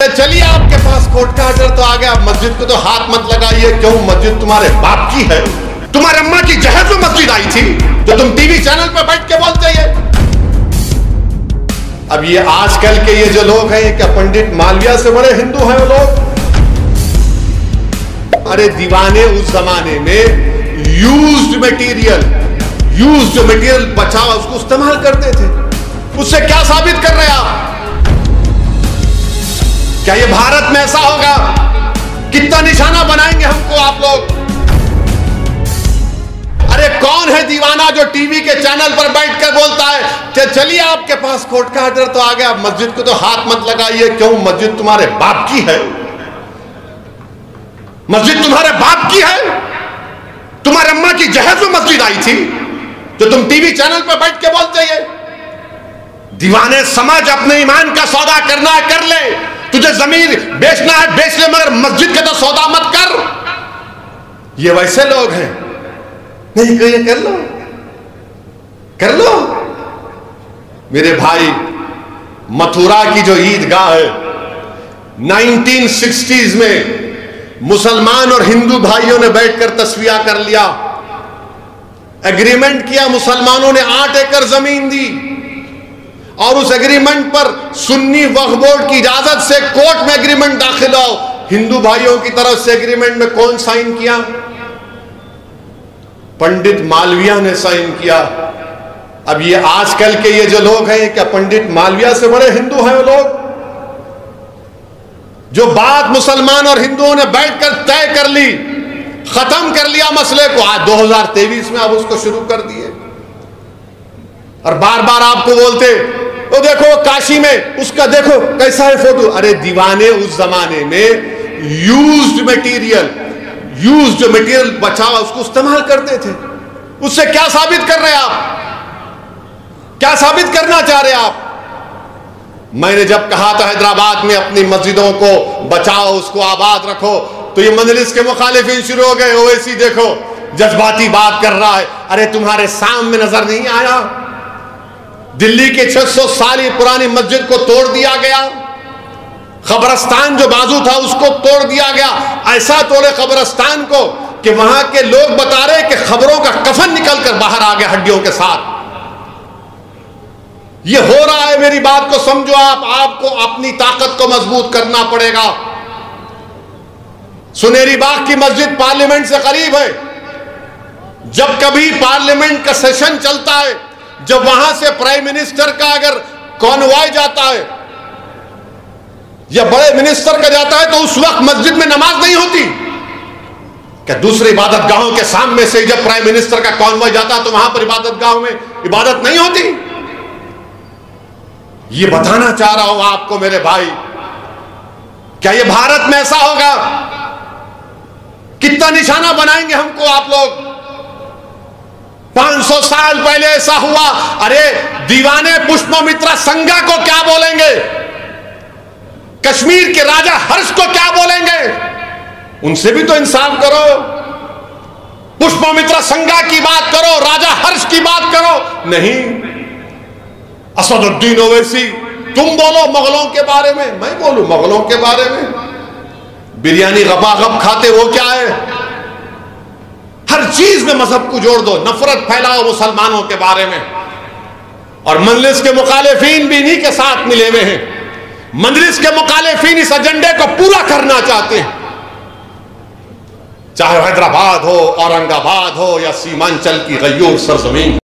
चलिए, आपके पास कोर्ट का ऑर्डर तो आ गया, मस्जिद को तो हाथ मत लगाइए। क्यों? मस्जिद तुम्हारे बाप की है। तुम्हारे अम्मा की जहर में मस्जिद आई थी जो तुम टीवी चैनल पर बैठ के बोलते हैं। अब ये आजकल के ये जो लोग हैं, क्या पंडित मालविया से बड़े हिंदू हैं वो लोग? अरे दीवाने उस जमाने में यूज्ड मटेरियल बचा उसको इस्तेमाल करते थे। उससे क्या साबित कर रहे हैं आप? क्या ये भारत में ऐसा होगा? कितना निशाना बनाएंगे हमको आप लोग? अरे कौन है दीवाना जो टीवी के चैनल पर बैठकर बोलता है चलिए, आपके पास कोर्ट का ऑर्डर तो आ गया, मस्जिद को तो हाथ मत लगाइए। क्यों? मस्जिद तुम्हारे बाप की है। मस्जिद तुम्हारे बाप की है। तुम्हारे अम्मा की जहर में मस्जिद आई थी जो तुम टीवी चैनल पर बैठ के बोलते हैं। दीवाने समझ, अपने ईमान का सौदा करना है कर ले, तुझे जमीन बेचना है बेच ले, मगर मस्जिद का तो सौदा मत कर। ये वैसे लोग हैं। नहीं कहिए कर लो। मेरे भाई, मथुरा की जो ईदगाह है, 1960s में मुसलमान और हिंदू भाइयों ने बैठकर तस्वीया कर लिया, एग्रीमेंट किया। मुसलमानों ने 8 एकड़ जमीन दी और उस एग्रीमेंट पर सुन्नी वक्फ बोर्ड की इजाजत से कोर्ट में एग्रीमेंट दाखिल हो। हिंदू भाइयों की तरफ से एग्रीमेंट में कौन साइन किया? पंडित मालविया ने साइन किया। अब ये आजकल के ये जो लोग हैं, क्या पंडित मालविया से बड़े हिंदू हैं वो लोग? जो बात मुसलमान और हिंदुओं ने बैठकर तय कर ली, खत्म कर लिया मसले को, आज 2023 में अब उसको शुरू कर दिए। और बार बार आपको बोलते वो देखो काशी में उसका देखो कैसा है फोटो। अरे दीवाने उस जमाने में यूज्ड मटेरियल बचा उसको इस्तेमाल करते थे। उससे क्या साबित कर रहे हैं आप? क्या साबित करना चाह रहे हैं आप? मैंने जब कहा था हैदराबाद में अपनी मस्जिदों को बचाओ, उसको आबाद रखो, तो ये मजलिस के मुखालिफिन शुरू हो गए। ओवैसी देखो जज्बाती बात कर रहा है। अरे तुम्हारे सामने नजर नहीं आया? दिल्ली के 600 साल पुरानी मस्जिद को तोड़ दिया गया। कब्रस्तान जो बाजू था उसको तोड़ दिया गया। ऐसा तोड़े कब्रस्तान को कि वहां के लोग बता रहे कि खबरों का कफन निकलकर बाहर आ गया हड्डियों के साथ। ये हो रहा है। मेरी बात को समझो आप। आपको अपनी ताकत को मजबूत करना पड़ेगा। सुनेरी बाग की मस्जिद पार्लियामेंट से करीब है। जब कभी पार्लियामेंट का सेशन चलता है, जब वहां से प्राइम मिनिस्टर का अगर कॉन्वॉय जाता है या बड़े मिनिस्टर का जाता है, तो उस वक्त मस्जिद में नमाज नहीं होती। क्या दूसरे इबादत गाहों के सामने से जब प्राइम मिनिस्टर का कॉन्वॉय जाता है तो वहां पर इबादत गाहों में इबादत नहीं होती? ये बताना चाह रहा हूं आपको मेरे भाई। क्या ये भारत में ऐसा होगा? कितना निशाना बनाएंगे हमको आप लोग? 500 साल पहले ऐसा हुआ। अरे दीवाने पुष्पमित्रा संगा को क्या बोलेंगे? कश्मीर के राजा हर्ष को क्या बोलेंगे? उनसे भी तो इंसाफ करो। पुष्पमित्रा संगा की बात करो, राजा हर्ष की बात करो। नहीं, असदुद्दीन ओवैसी तुम बोलो मुगलों के बारे में, मैं बोलूं मुगलों के बारे में। बिरयानी गपागप खाते वो क्या है? हर चीज में मजहब को जोड़ दो, नफरत फैलाओ मुसलमानों के बारे में। और मजलिस के मुखालिफिन भी इन्हीं के साथ मिले हुए हैं। मजलिस के मुखालिफिन इस एजेंडे को पूरा करना चाहते हैं, चाहे हैदराबाद हो, औरंगाबाद हो या सीमांचल की गयूर सरजमीन।